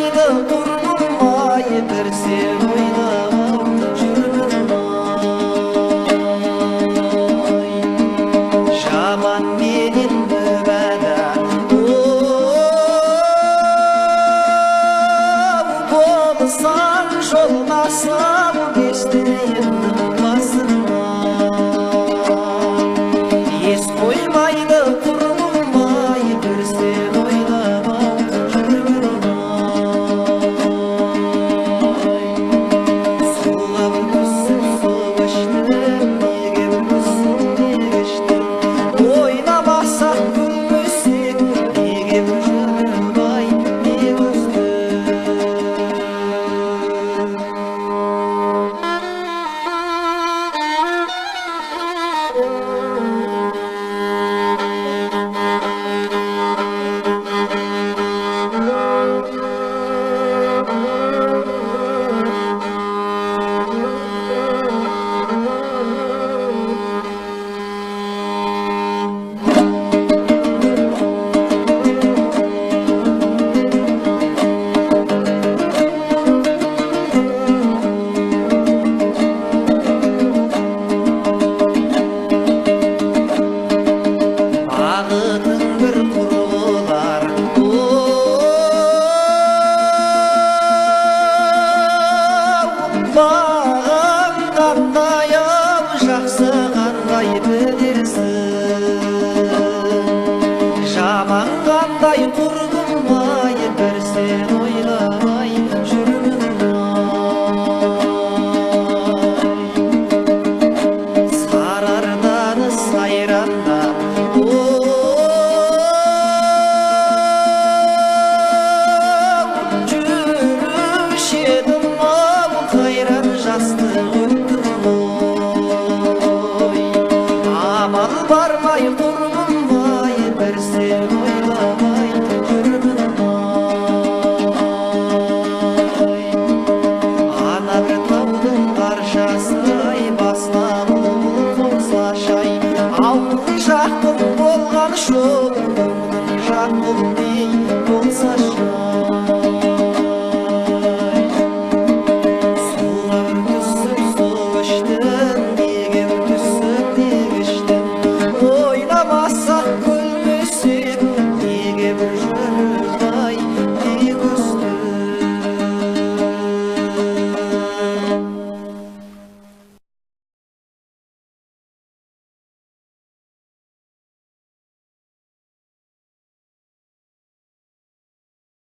қоймайды тұрмай бір сен ойлап жүрмін ай жаман менен күбәда болсаң жолмасам естейін басына ес қоймайды құрылмай бір сен ойлап жүрмін ай сұлап күзсің соғышты неге күзсің дегішті ойнамасақ күлмесек неге жүріп ай не күзді бағытың бір құрылар бағаң қандай ау жақсы қандай білерсің жаман қандай құрылмай бір сен ойлай жүрмін ай сарардан сайранда жүруші едім ау қайран жастық өттім ой амал бармай тұрмай бір сен ойламай жүрмін ай ана бір таудың қаршасы ай басына бұлт қонса шай ауылдың жақын болған жоқ ауылдың жақын